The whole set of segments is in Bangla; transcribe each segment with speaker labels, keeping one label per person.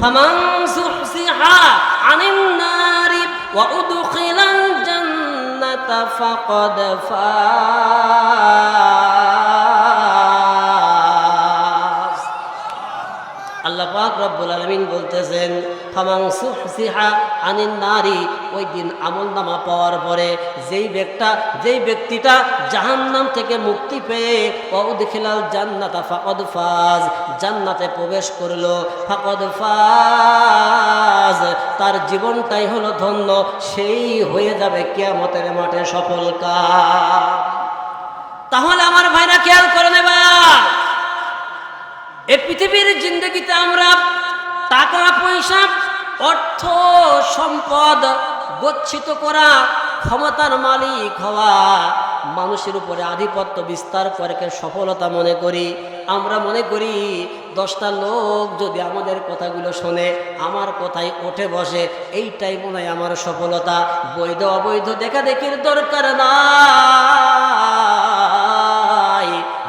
Speaker 1: ফামান যুহজিহা আনিন নারি ওয়া উদখিলাল জান্নাতা ফাকাদ ফাজ। আল্লাহ পাক রব্বুল আলামিন বলতেছেন, ফামান যুহজিহা আনিন নারি, ওই দিন আমলনামা পাওয়ার পরে যেই ব্যক্তিটা জাহান্নাম থেকে মুক্তি পেয়ে উদখিলাল জান্নাতা ফাকাদ ফাজ, জান্নাতে প্রবেশ করলো, ফাকাদ ফাজ, তার জীবনটাই হলো ধন্য, সেই হয়ে যাবে কিয়ামতের মাঠে সফলকাম। তাহলে আমার ভাইরা খেয়াল করে নেবা, এই পৃথিবীর জিন্দগিতে আমরা টাকা পয়সা, অর্থ সম্পদ গচ্ছিত করা, ক্ষমতার মালিক হওয়া, মানুষের উপরে আধিপত্য বিস্তার করে সফলতা মনে করি। আমরা মনে করি 10টা লোক যদি আমাদের কথাগুলো শোনে, আমার কথাই ওঠে বসে, এইটাই মনে হয় আমার সফলতা। বৈধ অবৈধ দেখা দেখির দরকার নাই,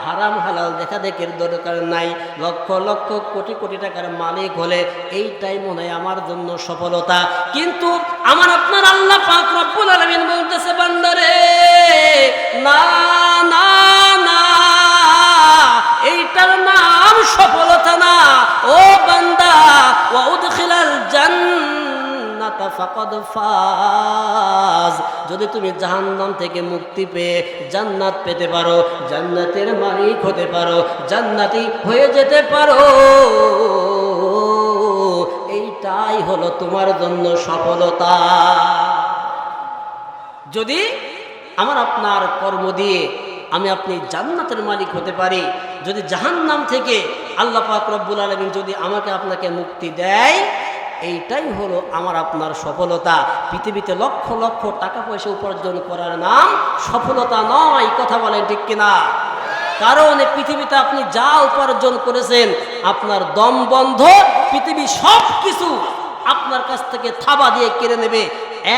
Speaker 1: হারাম হালাল দেখা দেখির দরকার নাই। লক্ষ লক্ষ কোটি কোটি টাকার মালিক হলে এইটাই মনে হয় আমার জন্য সফলতা। কিন্তু আমার আপনার আল্লাহ পাক রব্বুল আলামিন বলতেছে, বান্দারে না না না, এইটার নাম সফলতা না। ও বান্দা, ওয়া উদখিলাল জান্নাতা ফাকাদ ফাজ, যদি তুমি জাহান্নাম থেকে মুক্তি পেয়ে জান্নাত পেতে পারো, জান্নাতের মালিক হতে পারো, জান্নাতি হয়ে যেতে পারো, এইটাই হলো তোমার জন্য সফলতা। যদি আমার আপনার কর্ম দিয়ে আমি আপনি জান্নাতের মালিক হতে পারি, যদি জাহান্নাম থেকে আল্লাহ পাক রব্বুল আলামিন যদি আমাকে আপনাকে মুক্তি দেয়, এইটাই হলো আমার আপনার সফলতা। পৃথিবীতে লক্ষ লক্ষ টাকা পয়সা উপার্জন করার নাম সফলতা নয়, কথা বলেন ঠিক কিনা? কারণ এই পৃথিবীতে আপনি যা উপার্জন করেছেন, আপনার দম বন্ধ, পৃথিবী সব কিছু আপনার কাছ থেকে থাবা দিয়ে কেড়ে নেবে,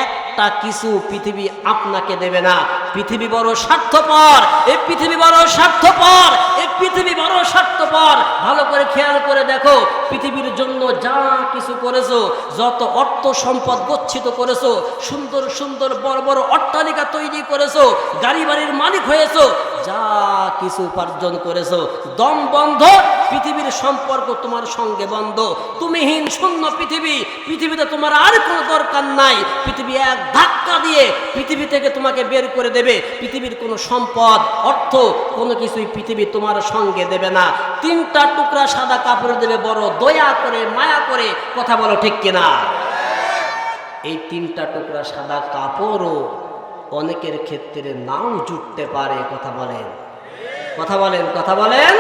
Speaker 1: একটা কিছু পৃথিবী আপনাকে দেবে না। পৃথিবী বড় স্বার্থপর, এই পৃথিবী বড় স্বার্থপর, এই পৃথিবী বড় স্বার্থপর। ভালো করে খেয়াল করে দেখো, পৃথিবীর জন্য যা কিছু করেছো, যত অর্থ সম্পদ গচ্ছিত করেছো, সুন্দর সুন্দর বড় বড় অট্টালিকা তৈরি করেছো, গাড়ি বাড়ির মালিক হয়েছো, যা কিছু উপার্জন করেছো, দম বন্ধ, পৃথিবীর সম্পর্ক তোমার সঙ্গে বন্ধ। তুমিহীন শূন্য পৃথিবী, পৃথিবীতে তোমার আর কোনো দরকার নাই। পৃথিবী এক ধাক্কা দিয়ে পৃথিবী থেকে তোমাকে বের করে দেবে। পৃথিবীর কোনো সম্পদ, অর্থ, কোনো কিছুই পৃথিবী তোমার সঙ্গে দেবে না। 3টা টুকরা সাদা কাপড় দেবে, বড় দয়া করে মায়া করে, কথা বলো ঠিক কিনা? এই 3টা টুকরা সাদা কাপড়ও অনেকের ক্ষেত্রে নাও জুটতে পারে, কথা বলেন, কথা বলেন, কথা বলেন।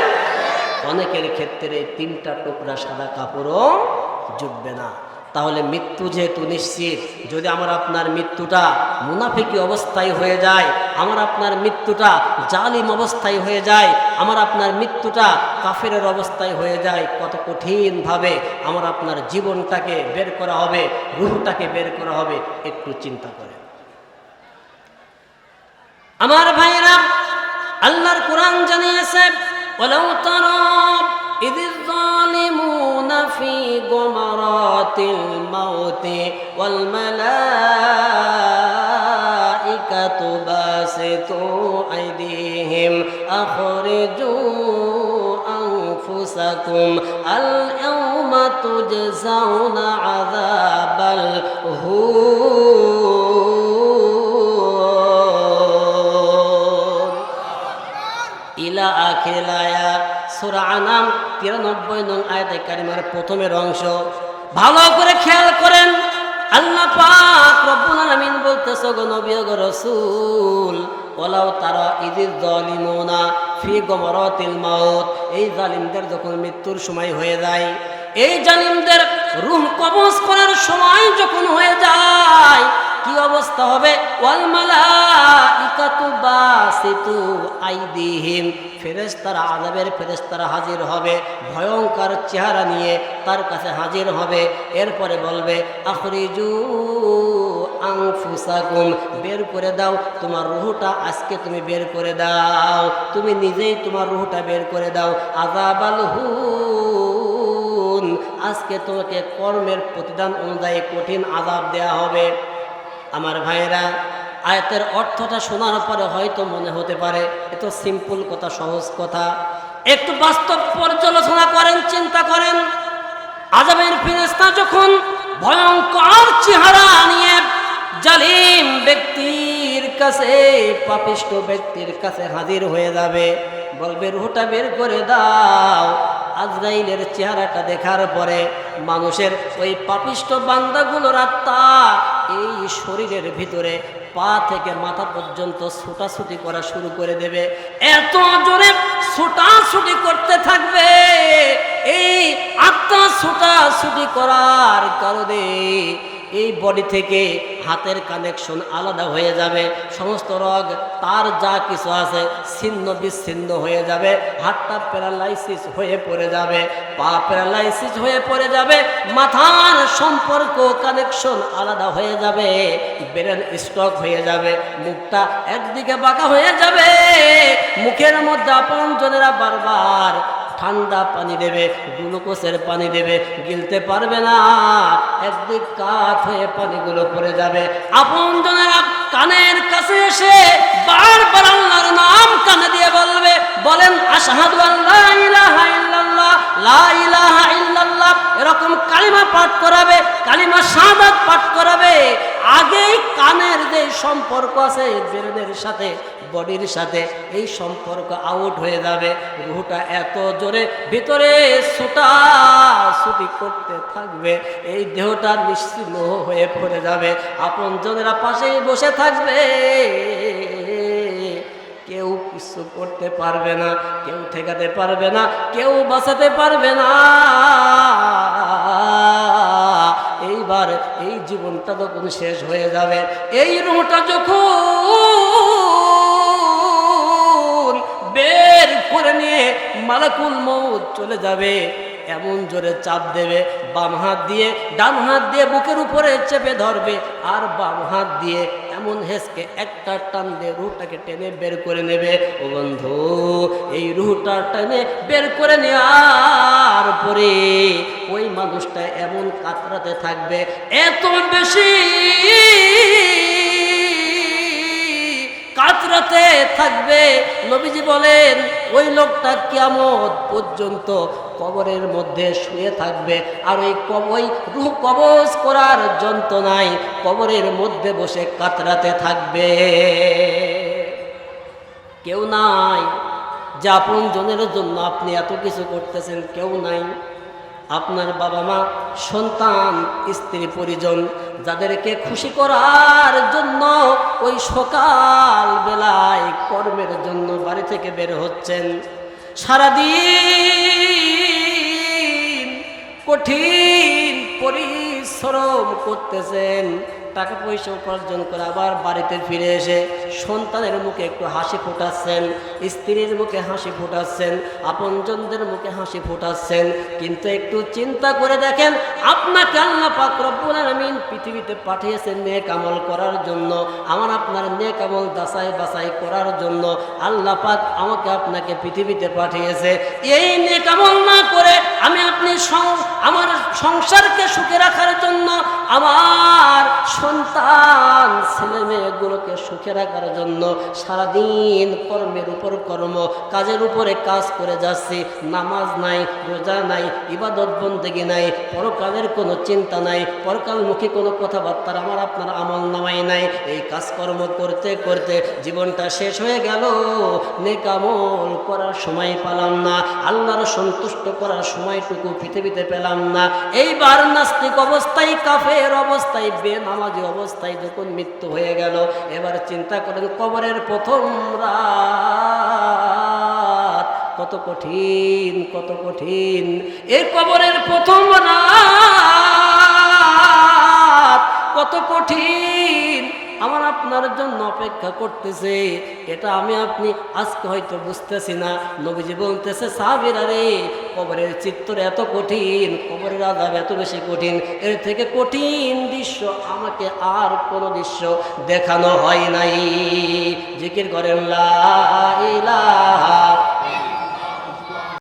Speaker 1: অনেকের ক্ষেত্রে 3টা টুকরা সাদা কাপড়ও জুটবে না। তাহলে মৃত্যু যেহেতু নিশ্চিত, যদি আমার আপনার মৃত্যুটা মুনাফিকি অবস্থায় হয়ে যায়, আমার আপনার মৃত্যুটা জালিম অবস্থায় হয়ে যায়, আমার আপনার মৃত্যুটা কাফেরের অবস্থায় হয়ে যায়, কত কঠিনভাবে আমার আপনার জীবনটাকে বের করা হবে, রূহটাকে বের করা হবে, একটু চিন্তা করে। আমার ভাইরা, আল্লাহর কোরআন জানিয়েছে, ওয়ালাউ তারা ইযিয যালিমুনা ফি গুমারাতিল মাউতি ওয়াল মালাইকাতু বাসিতু আইদিহিম আখরিজু আনফুসাকুম আল ইয়াওমা তুজজাউনা আযাবাল ইলা আখিরিল আয়াত। সূরা আনাম 93 নং আয়াতে কারিমার প্রথমের অংশ। ভালো করে খেয়াল করেন, আল্লাহ পাক রব্বুল আলামিন বলতেছে, গো নবী ও রাসূল, ওয়ালাউ তারা ইযিয যালিমুনা ফি গুমারাতিল মাউত, এই জালিমদের যখন মৃত্যুর সময় হয়ে যায়, এই জালিমদের রূহ কবজ করার সময় যখন হয়ে যায়, কি অবস্থা হবে? ওয়াল মালাইকাতু বাসিতু আইদিহিম, ফেরেশতারা, আযাবের ফেরেশতারা হাজির হবে, ভয়ঙ্কর চেহারা নিয়ে তার কাছে হাজির হবে। এরপরে বলবে, আখরিজু আনফুসাকুম, বের করে দাও তোমার রূহটা, আজকে তুমি বের করে দাও, তুমি নিজেই তোমার রূহটা বের করে দাও। আযাবাল হুন, আজকে তোমাকে কর্মের প্রতিদান অনুযায়ী কঠিন আযাব দেয়া হবে। আমার ভাইয়েরা, আয়াতের অর্থটা শোনার পরে হয়তো মনে হতে পারে এত সিম্পল কথা, সহজ কথা। একটু বাস্তব পর্যালোচনা করেন, চিন্তা করেন। আযাবের ফেরেশতা যখন ভয়ঙ্কর চেহারা নিয়ে জালিম ব্যক্তির কাছে, পাপিষ্ঠ ব্যক্তির কাছে হাজির হয়ে যাবে, বলবে রুহটা বের করে দাও। আজরাইলের চেহারাটা দেখার পরে মানুষের ওই পাপিষ্ঠ বান্দাগুলোর আত্মা এই শরীরের ভিতরে পা থেকে মাথা পর্যন্ত ছুটাছুটি করা শুরু করে দেবে। এত জোরে ছুটাছুটি করতে থাকবে, এই আত্মা ছুটাছুটি করার কারণে এই বডি থেকে হাতের কানেকশন আলাদা হয়ে যাবে, সমস্ত রগ তার যা কিছু আছে ছিন্ন বিচ্ছিন্ন হয়ে যাবে, হাতটা প্যারালাইসিস হয়ে পড়ে যাবে, পা প্যারালাইসিস হয়ে পড়ে যাবে, মাথার সম্পর্ক কানেকশন আলাদা হয়ে যাবে, ব্রেন স্ট্রোক হয়ে যাবে, মুখটা একদিকে বাঁকা হয়ে যাবে, মুখের মধ্যে আপনজনেরা বারবার ঠান্ডা পানি দেবে, গ্লুকোজের পানি দেবে, গিলতে পারবে না, একদিক কাত হয়ে পানিগুলো পড়ে যাবে। আপনজনেরা কানের কাছে এসে বারবার আল্লাহর নাম কানে দিয়ে বলবে, বলেন আশহাদু আল্লা ইলাহা ইল্লাল্লাহ, লা ইলাহা ইল্লাল্লাহ, এরকম কালিমা পাঠ করাবে, কালিমা শাহাদাত পাঠ করাবে। আগেই কানের যে সম্পর্ক আছে ব্রেনের সাথে, বডির সাথে, এই সম্পর্ক আউট হয়ে যাবে। রুহটা এত জোরে ভিতরে ছুটাছুটি করতে থাকবে, এই দেহটা নিশ্চিহ্ন হয়ে পড়ে যাবে। আপনজনেরা পাশেই বসে থাকবে, কেউ কিছু করতে পারবে না, কেউ ঠেকাতে পারবে না, কেউ বাঁচাতে পারবে না। এইবার এই জীবনটা যখন শেষ হয়ে যাবে, এই রুহটা যখন বের করে নিয়ে মালাকুল মউত চলে যাবে, এমন জোরে চাপ দেবে, বাম হাত দিয়ে ডান হাত দিয়ে বুকের উপরে চেপে ধরবে, আর বাম হাত দিয়ে এমন হেসকে একটা টান দিয়ে রুহটাকে টেনে বের করে নেবে। ও বন্ধু, এই রুহটা টেনে বের করে নেওয়ার পরে ওই মানুষটা এমন কাতরাতে থাকবে, এত বেশি কাতরাতে থাকবে, নবীজি বলেন ওই লোকটা কিয়ামত পর্যন্ত কবরের মধ্যে শুয়ে থাকবে। আর ওই রূহ কবজ করার যন্ত্রণায় কবরের মধ্যে বসে কাতরাতে থাকবে। কেউ নাই যে আপনজনের জন্য আপনি এত কিছু করতেছেন, কেউ নাই। আপনার বাবা মা, সন্তান, স্ত্রী, পরিজন, যাদেরকে খুশি করার জন্য ওই সকাল বেলায় কর্মের জন্য বাড়ি থেকে বের হচ্ছেন, সারাদিন কঠিন পরিশ্রম করতেছেন, টাকা পয়সা উপার্জন করে আবার বাড়িতে ফিরে এসে সন্তানের মুখে একটু হাসি ফোটাচ্ছেন, স্ত্রীর মুখে হাসি ফোটাচ্ছেন, আপনজনদের মুখে হাসি ফোটাচ্ছেন। কিন্তু একটু চিন্তা করে দেখেন, আপনাকে আল্লাহ পাক রব্বুল আলামিন পৃথিবীতে পাঠিয়েছেন নেক আমল করার জন্য, আমার আপনার নেক আমল যাচাই বাছাই করার জন্য আল্লাহ পাক আমাকে আপনাকে পৃথিবীতে পাঠিয়েছে। এই নেক আমল না করে আমি আপনি আমার সংসারকে সুখে রাখার জন্য, আমার সন্তান ছেলে মেয়েগুলোকে সুখে রাখার জন্য সারাদিন কর্মের উপর কর্ম, কাজের উপরে কাজ করে যাচ্ছি, নামাজ নাই, রোজা নাই, ইবাদত বন্দেগী নাই, পরকালের কোনো চিন্তা নাই, পরকালমুখী কোনো কথাবার্তার আমার আপনার আমল নামাই নাই। এই কাজকর্ম করতে করতে জীবনটা শেষ হয়ে গেল, নেক আমল করার সময় পেলাম না, আল্লাহর সন্তুষ্ট করার সময়টুকু পৃথিবীতে পেলাম না। এইবার নাস্তিক অবস্থায়, কাফের অবস্থায়, বেনামাজি অবস্থায় যখন মৃত্যু হয়ে গেল, এবার চিন্তা করেন কবরের প্রথম রাত কত কঠিন, কত কঠিন। এই কবরের প্রথম রাত কত কঠিন আমার আপনার জন্য অপেক্ষা করতেছে। এটা আমি আপনি আজকে হয়তো বুঝতেছি না। নবীজি বলতেছে, সাহাবীরা রে, কবরের চিত্র এত কঠিন, কবরের আযাব এত বেশি কঠিন, এর থেকে কঠিন দৃশ্য আমাকে আর কোনো দৃশ্য দেখানো হয় নাই। জিকির করেন লা ইলাহা